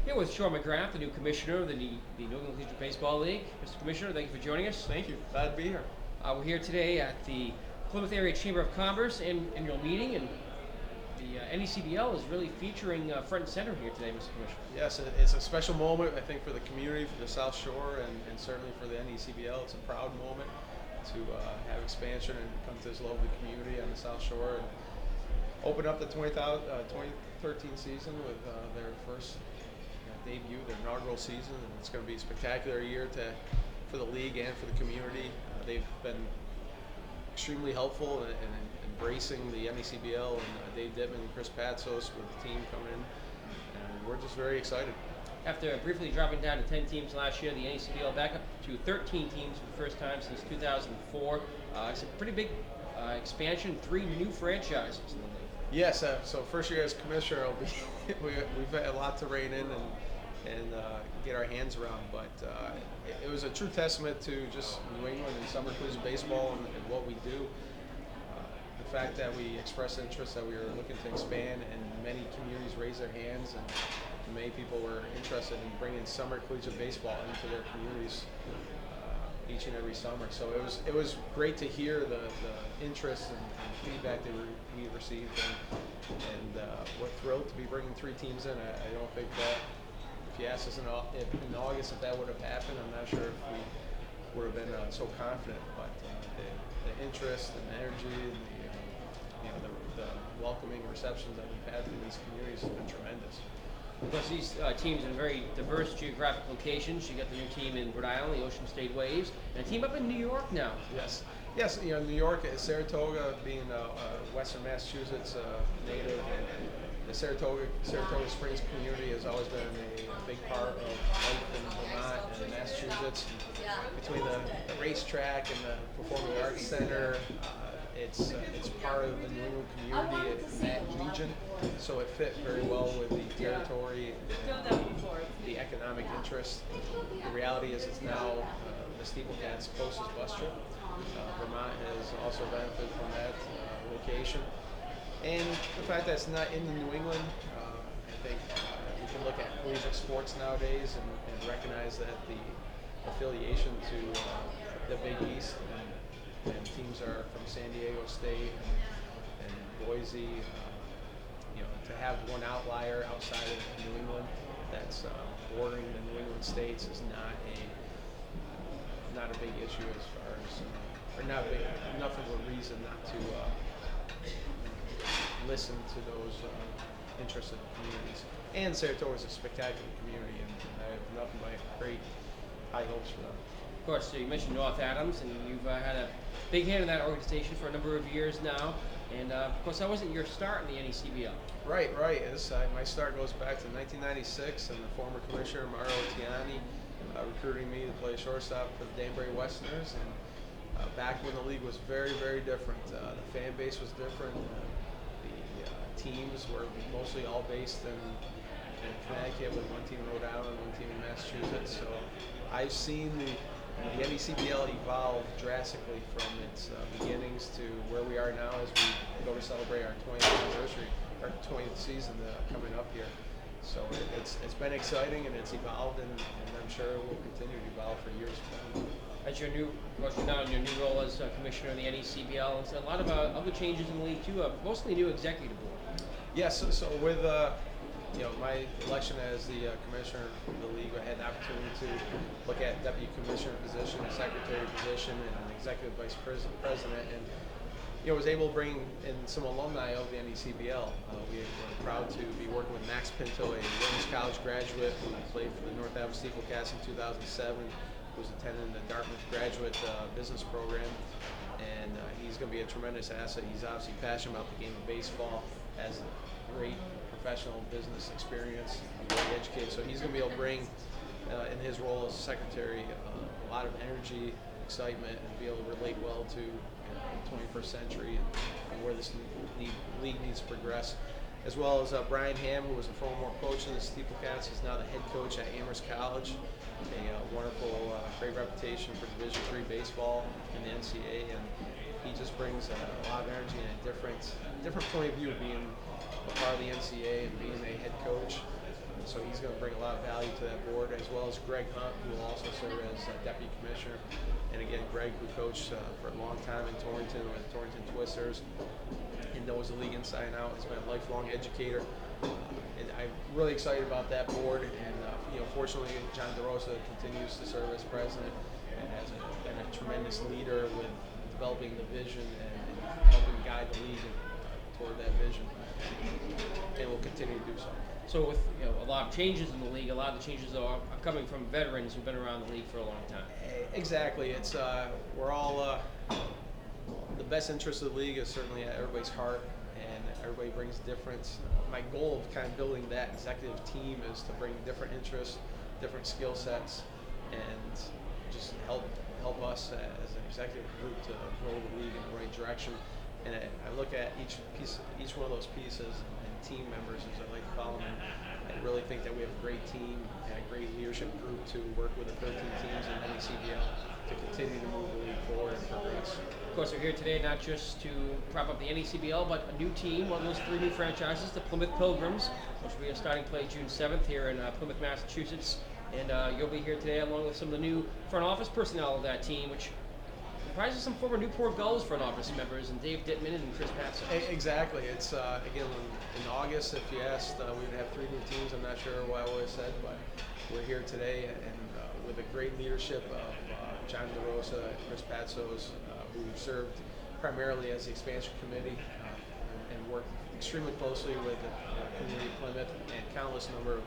Here with Sean McGrath, the new commissioner of the New England Collegiate Baseball League. Mr. Commissioner, thank you for joining us. Thank you. Glad to be here. We're here today at the Plymouth Area Chamber of Commerce annual meeting, and the NECBL is really featuring front and center here today, Mr. Commissioner. Yes, it's a special moment, I think, for the community, for the South Shore, and certainly for the NECBL. It's a proud moment to have expansion and come to this lovely community on the South Shore and open up the 2013 season with their first debut, their inaugural season, and it's going to be a spectacular year for the league and for the community. They've been extremely helpful in embracing the NECBL, and Dave Dittman and Chris Patsos with the team coming in, and we're just very excited. After briefly dropping down to 10 teams last year, the NECBL back up to 13 teams for the first time since 2004. It's a pretty big expansion, 3 new franchises in the league. Yes, so first year as commissioner, we've had a lot to rein in and get our hands around, but it was a true testament to just New England and summer collegiate baseball and what we do. The fact that we expressed interest, that we were looking to expand, and many communities raised their hands, and many people were interested in bringing summer collegiate baseball into their communities each and every summer. So it was great to hear the interest and feedback that we received, and we're thrilled to be bringing 3 teams in. I don't think that if you asked us in August if that would have happened, I'm not sure if we would have been so confident. But the interest and the energy and the welcoming receptions that we've had from these communities has been tremendous. Of course, these teams in very diverse geographic locations. You got the new team in Rhode Island, the Ocean State Waves, and a team up in New York now. Yes. New York, Saratoga being Western Massachusetts native, and the Saratoga Springs community has always been a big part of life in Vermont and Massachusetts. Between the racetrack and the Performing Arts Center, it's part of the New England community in that region, so it fit very well with the territory and the economic interest. The reality is it's now the Steeplecats' closest bus trip. Vermont has also benefited from that location. And the fact that it's not in New England, I think we can look at collegiate sports nowadays and recognize that the affiliation to the Big East and teams are from San Diego State and Boise. To have one outlier outside of New England that's bordering the New England states is not a big issue as far as, or not big enough of a reason not to listen to those interested communities. And Saratoga is a spectacular community, and I have nothing but great high hopes for them. Of course, so you mentioned North Adams, and you've had a big hand in that organization for a number of years now. And of course, that wasn't your start in the NECBL. Right. My start goes back to 1996, and the former commissioner Mario Tiani recruiting me to play shortstop for the Danbury Westerners. And back when the league was very, very different, the fan base was different. The teams were mostly all based in Connecticut, with one team in Rhode Island and one team in Massachusetts. So I've seen the NECBL evolve drastically from its beginnings to where we are now as we go to celebrate our 20th anniversary, our 20th season coming up here. So it's been exciting, and it's evolved, and I'm sure it will continue to evolve for years to come. As your new, now in your new role as commissioner of the NECBL, and so a lot of other changes in the league too, mostly new executive board. Yes, so with my election as the commissioner of the league, I had the opportunity to look at deputy commissioner position, secretary position, and executive vice president, and was able to bring in some alumni of the NECBL. We were proud to be working with Max Pinto, a women's college graduate who played for the North Adams Steeplecats in 2007, who was attending the Dartmouth graduate business program, and he's going to be a tremendous asset. He's obviously passionate about the game of baseball, has a great professional business experience, very educated, so he's going to be able to bring, in his role as secretary, a lot of energy, excitement, and be able to relate well to the 21st century and where this league needs to progress. As well as Brian Hamm, who was a former coach in the Steeplecats. He's now the head coach at Amherst College, a wonderful, great reputation for Division III baseball in the NCAA, and he just brings a lot of energy and a different point of view of being a part of the NCAA and being a head coach. So he's going to bring a lot of value to that board, as well as Greg Hunt, who will also serve as deputy commissioner. And again, Greg, who coached for a long time in Torrington with Torrington Twisters and knows the league inside and out. He's been a lifelong educator. And I'm really excited about that board. And fortunately, John DeRosa continues to serve as president and has been a tremendous leader with developing the vision and helping guide the league toward that vision. And will continue to do so. So with a lot of changes in the league, a lot of the changes are coming from veterans who've been around the league for a long time. Exactly. It's we're all the best interest of the league is certainly at everybody's heart, and everybody brings different. My goal of kind of building that executive team is to bring different interests, different skill sets, and just help us as an executive group to grow the league in the right direction. And I look at each one of those pieces and team members, as I like to call them. And I really think that we have a great team and a great leadership group to work with the 13 teams in NECBL to continue to move the league forward and progress. Of course, we're here today not just to prop up the NECBL, but a new team, one of those 3 new franchises, the Plymouth Pilgrams, which will be a starting play June 7th here in Plymouth, Massachusetts. And you'll be here today along with some of the new front office personnel of that team, which comprises some former Newport Gulls front office members, and Dave Dittman and Chris Patson. Exactly. It's again in August. If you asked, we would have 3 new teams. I'm not sure what I would have said, but we're here today, and with the great leadership of John DeRosa and Chris Patsos, who served primarily as the expansion committee and worked extremely closely with the community of Plymouth and countless number of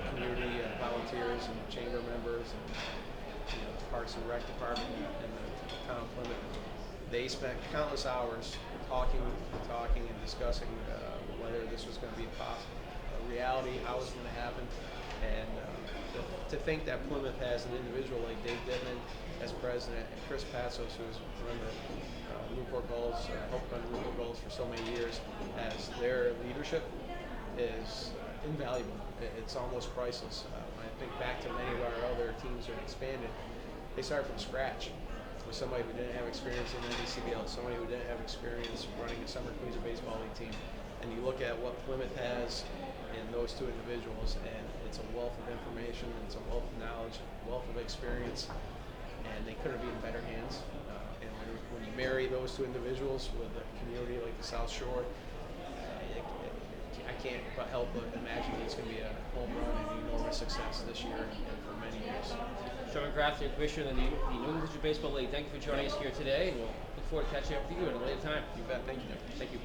community volunteers and chamber members and Parks and Rec department in the town of Plymouth. They spent countless hours talking and discussing whether this was going to be a reality, how it was going to happen, and to think that Plymouth has an individual like Dave Dittman as president and Chris Patsos, who's remember Newport Gulls, helped run Newport Gulls for so many years, as their leadership is invaluable. It's almost priceless. When I think back to many of our other teams that expanded, they started from scratch with somebody who didn't have experience in the NECBL, somebody who didn't have experience running a summer Queens Baseball League team. And you look at what Plymouth has in those 2 individuals, and it's a wealth of information, it's a wealth of knowledge, wealth of experience, and they couldn't be in better hands. And when you marry those 2 individuals with a community like the South Shore, I can't help but imagine it's going to be a home run and enormous success this year and for many years. Sean McGrath, the Commissioner of the New England Baseball League, thank you for joining us here today, and we'll look forward to catching up with you at a later time. You bet. Thank you. Thank you.